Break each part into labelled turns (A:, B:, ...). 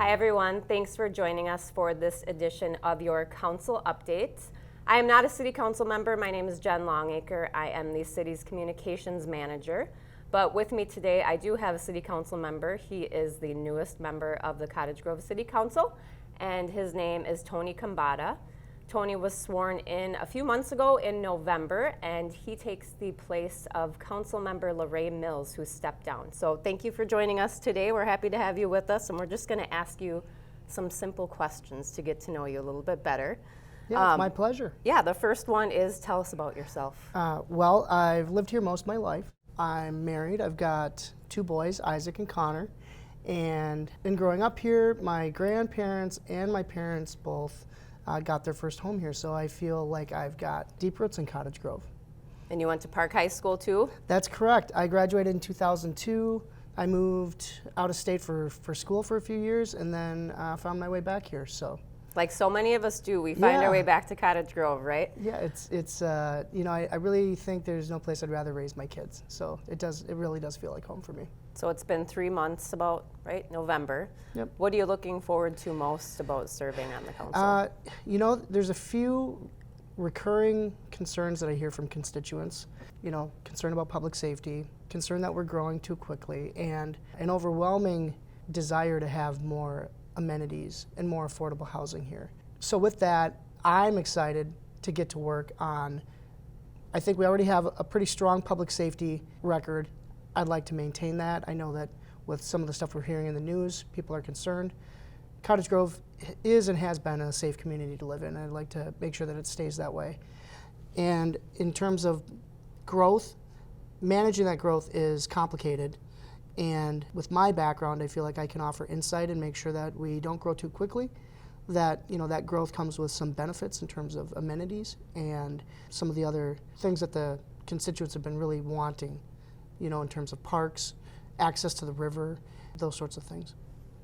A: Hi everyone, thanks for joining us for this edition of your council update. I am not a city council member. My name is Jen Longaecker. I am the city's communications manager. But with me today, I do have a city council member. He is the newest member of the Cottage Grove City Council, and his name is Tony Khambata. Tony was sworn in a few months ago in November, and he takes the place of Council Member Lorraine Mills, who stepped down. So thank you for joining us today. We're happy to have you with us, and we're just going to ask you some simple questions to get to know you a little bit better.
B: Yeah, it's my pleasure.
A: Yeah, the first one is tell us about yourself.
B: Well, I've lived here most of my life. I'm married. I've got two boys, Isaac and Connor. And in growing up here, my grandparents and my parents both got their first home here. So I feel like I've got deep roots in Cottage Grove.
A: And you went to Park High School too?
B: That's correct. I graduated in 2002. I moved out of state for school for a few years and then found my way back here. So.
A: Like so many of us do, we find our way back to Cottage Grove, right?
B: Yeah, it's you know, I really think there's no place I'd rather raise my kids. So it really does feel like home for me.
A: So it's been 3 months about, right, November.
B: Yep.
A: What are you looking forward to most about serving on the council?
B: You know, there's a few recurring concerns that I hear from constituents. You know, concern about public safety, concern that we're growing too quickly, and an overwhelming desire to have more amenities and more affordable housing here. So with that, I'm excited to get to work on, I think we already have a pretty strong public safety record. I'd like to maintain that. I know that with some of the stuff we're hearing in the news, people are concerned. Cottage Grove is and has been a safe community to live in, and I'd like to make sure that it stays that way. And in terms of growth, managing that growth is complicated. And with my background, I feel like I can offer insight and make sure that we don't grow too quickly, that, you know, that growth comes with some benefits in terms of amenities and some of the other things that the constituents have been really wanting, you know, in terms of parks, access to the river, those sorts of things.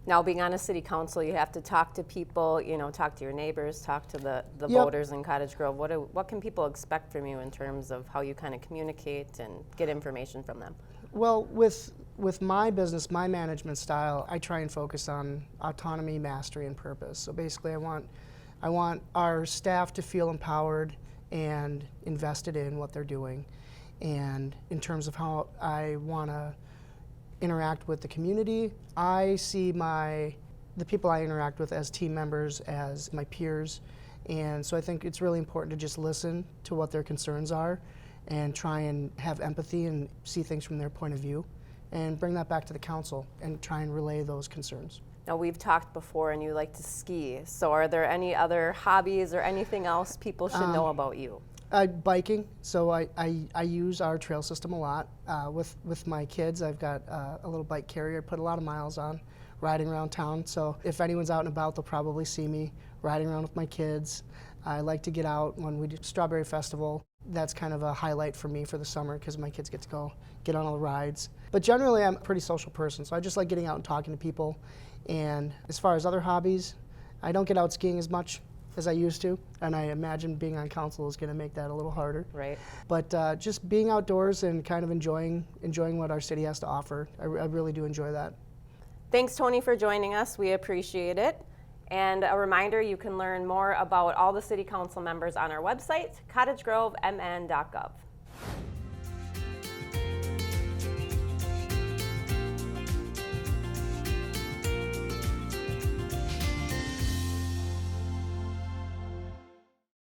A: Now, being on a city council, you have to talk to people, you know, talk to your neighbors, talk to the
B: Yep.
A: voters in Cottage Grove. What can people expect from you in terms of how you kind of communicate and get information from them?
B: Well, with my business, my management style, I try and focus on autonomy, mastery, and purpose. So basically, I want our staff to feel empowered and invested in what they're doing. And in terms of how I want to interact with the community, I see the people I interact with as team members, as my peers. And so I think it's really important to just listen to what their concerns are and try and have empathy and see things from their point of view and bring that back to the council and try and relay those concerns.
A: Now, we've talked before and you like to ski. So are there any other hobbies or anything else people should know about you?
B: Biking, so I use our trail system a lot. With my kids, I've got a little bike carrier, put a lot of miles on, riding around town. So if anyone's out and about, they'll probably see me riding around with my kids. I like to get out when we do Strawberry Festival. That's kind of a highlight for me for the summer because my kids get to go get on all the rides. But generally, I'm a pretty social person, so I just like getting out and talking to people. And as far as other hobbies, I don't get out skiing as much as I used to, and I imagine being on council is going to make that a little harder.
A: Right.
B: But just being outdoors and kind of enjoying what our city has to offer, I really do enjoy that.
A: Thanks, Tony, for joining us. We appreciate it. And a reminder, you can learn more about all the city council members on our website, cottagegrovemn.gov.